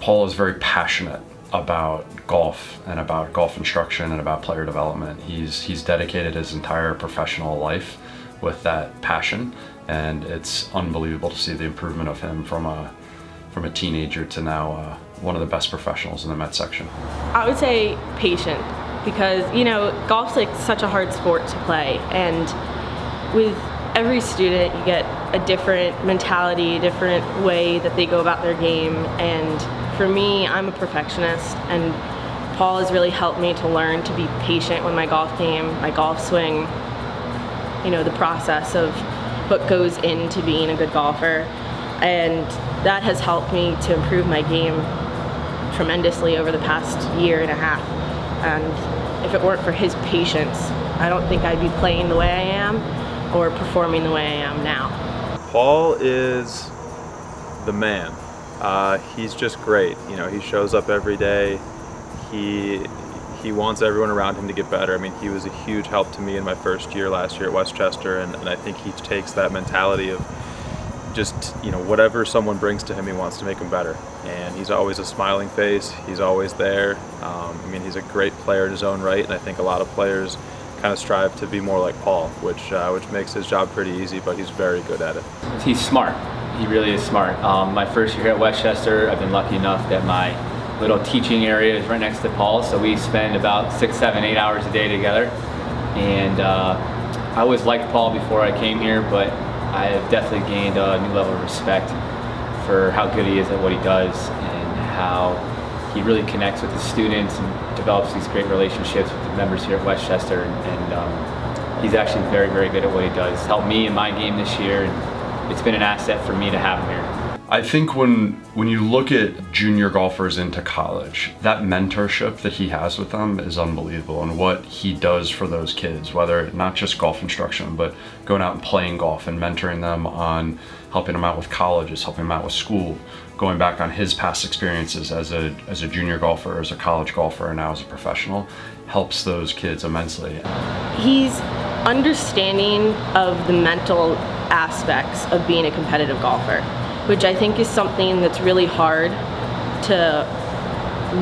Paul is very passionate about golf and about golf instruction and about player development. He's dedicated his entire professional life with that passion, and it's unbelievable to see the improvement of him from a teenager to now one of the best professionals in the Met section. I would say patient, because golf's like such a hard sport to play, and with every student you get a different mentality, a different way that they go about their game. And for me, I'm a perfectionist, and Paul has really helped me to learn to be patient with my golf game, my golf swing, the process of what goes into being a good golfer. And that has helped me to improve my game tremendously over the past year and a half. And if it weren't for his patience, I don't think I'd be playing the way I am or performing the way I am now. Paul is the man. He's just great. He shows up every day. He wants everyone around him to get better. I mean, he was a huge help to me in my first year last year at Westchester, and I think he takes that mentality of just, whatever someone brings to him, he wants to make them better. And he's always a smiling face. He's always there. He's a great player in his own right, and I think a lot of players kind of strive to be more like Paul, which makes his job pretty easy, but he's very good at it. He's smart. He really is smart. My first year here at Westchester, I've been lucky enough that my little teaching area is right next to Paul's, so we spend about 6, 7, 8 hours a day together. And I always liked Paul before I came here, but I have definitely gained a new level of respect for how good he is at what he does and how he really connects with the students and develops these great relationships with the members here at Westchester. And he's actually very, very good at what he does. He's helped me in my game this year, and it's been an asset for me to have him here. I think when you look at junior golfers into college, that mentorship that he has with them is unbelievable, and what he does for those kids, whether not just golf instruction, but going out and playing golf and mentoring them on helping them out with colleges, helping them out with school, going back on his past experiences as a junior golfer, as a college golfer, and now as a professional, helps those kids immensely. He's understanding of the mental aspects of being a competitive golfer, which I think is something that's really hard to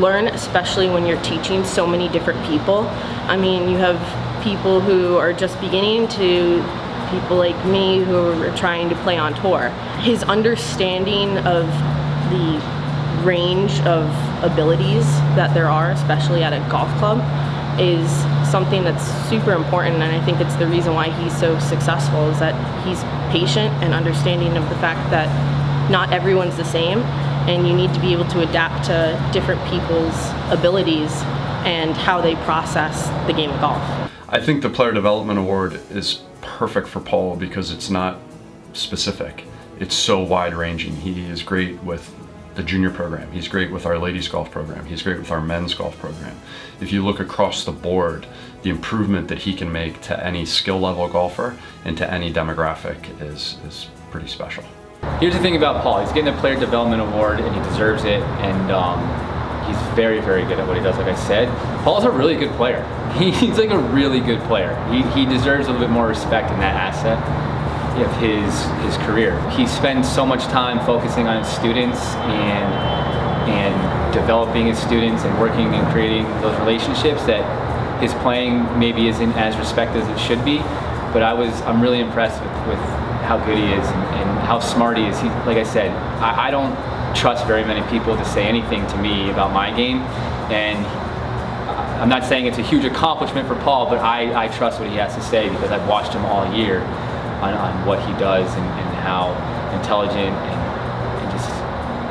learn, especially when you're teaching so many different people. I mean, you have people who are just beginning to people like me who are trying to play on tour. His understanding of the range of abilities that there are, especially at a golf club, is something that's super important, and I think it's the reason why he's so successful, is that he's patient and understanding of the fact that not everyone's the same, and you need to be able to adapt to different people's abilities and how they process the game of golf. I think the Player Development Award is perfect for Paul because it's not specific. It's so wide-ranging. He is great with the junior program. He's great with our ladies golf program. He's great with our men's golf program. If you look across the board, the improvement that he can make to any skill level golfer and to any demographic is pretty special. Here's the thing about Paul. He's getting a Player Development Award, and he deserves it, and he's very, very good at what he does, like I said. Paul's a really good player. He's like a really good player. He deserves a little bit more respect in that asset of his career. He spends so much time focusing on his students and developing his students and working and creating those relationships that his playing maybe isn't as respected as it should be. But I'm really impressed with how good he is and how smart he is. Like I said, I don't trust very many people to say anything to me about my game, and I'm not saying it's a huge accomplishment for Paul, but I trust what he has to say because I've watched him all year on what he does and how intelligent and just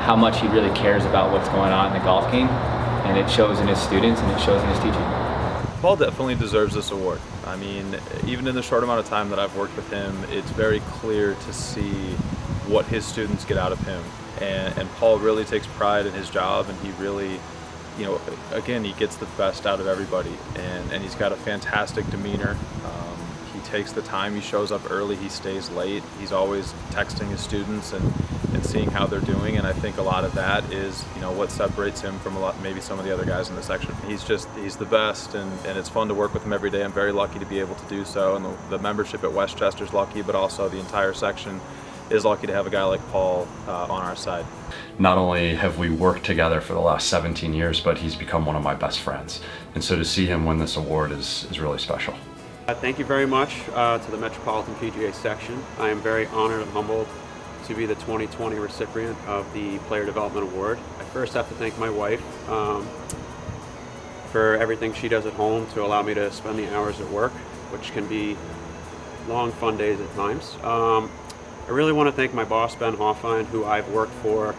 how much he really cares about what's going on in the golf game, and it shows in his students and it shows in his teaching. Paul definitely deserves this award. I mean, even in the short amount of time that I've worked with him, it's very clear to see what his students get out of him. And Paul really takes pride in his job, and he really, again, he gets the best out of everybody. And he's got a fantastic demeanor. He takes the time, he shows up early, he stays late. He's always texting his students and seeing how they're doing, and I think a lot of that is, what separates him from maybe some of the other guys in the section. He's the best, and it's fun to work with him every day. I'm very lucky to be able to do so, and the membership at Westchester's lucky, but also the entire section is lucky to have a guy like Paul on our side. Not only have we worked together for the last 17 years, but he's become one of my best friends. And so to see him win this award is really special. Thank you very much to the Metropolitan PGA section. I am very honored and humbled to be the 2020 recipient of the Player Development Award. I first have to thank my wife for everything she does at home to allow me to spend the hours at work, which can be long, fun days at times. I really want to thank my boss, Ben Hoffine, who I've worked for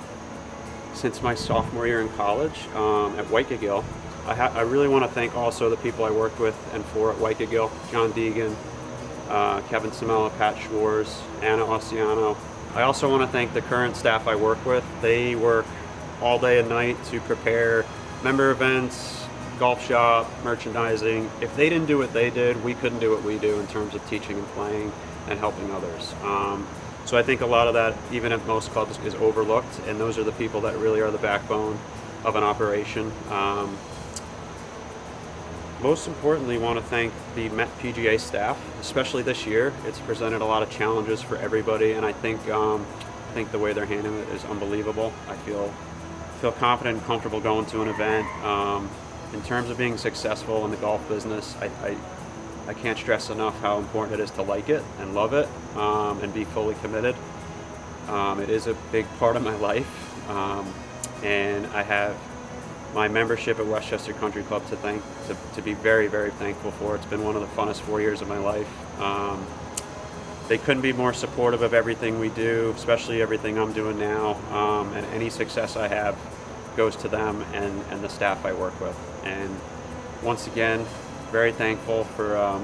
since my sophomore year in college at Waikagill. I really want to thank also the people I worked with and for at Waikagill, John Deegan, Kevin Samela, Pat Schwarz, Anna Ossiano. I also want to thank the current staff I work with. They work all day and night to prepare member events, golf shop, merchandising. If they didn't do what they did, we couldn't do what we do in terms of teaching and playing and helping others. So I think a lot of that, even at most clubs, is overlooked, and those are the people that really are the backbone of an operation. Most importantly, I want to thank the Met PGA staff, especially this year. It's presented a lot of challenges for everybody, and I think the way they're handling it is unbelievable. I feel confident and comfortable going to an event. In terms of being successful in the golf business, I can't stress enough how important it is to like it and love it and be fully committed. It is a big part of my life, and I have my membership at Westchester Country Club to be very, very thankful for. It's been one of the funnest 4 years of my life. They couldn't be more supportive of everything we do, especially everything I'm doing now, and any success I have goes to them and the staff I work with. And once again, very thankful for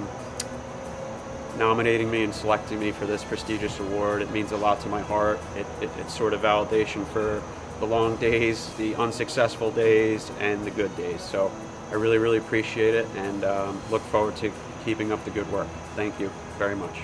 nominating me and selecting me for this prestigious award. It means a lot to my heart. It's sort of validation for the long days, the unsuccessful days, and the good days. So I really, really appreciate it and look forward to keeping up the good work. Thank you very much.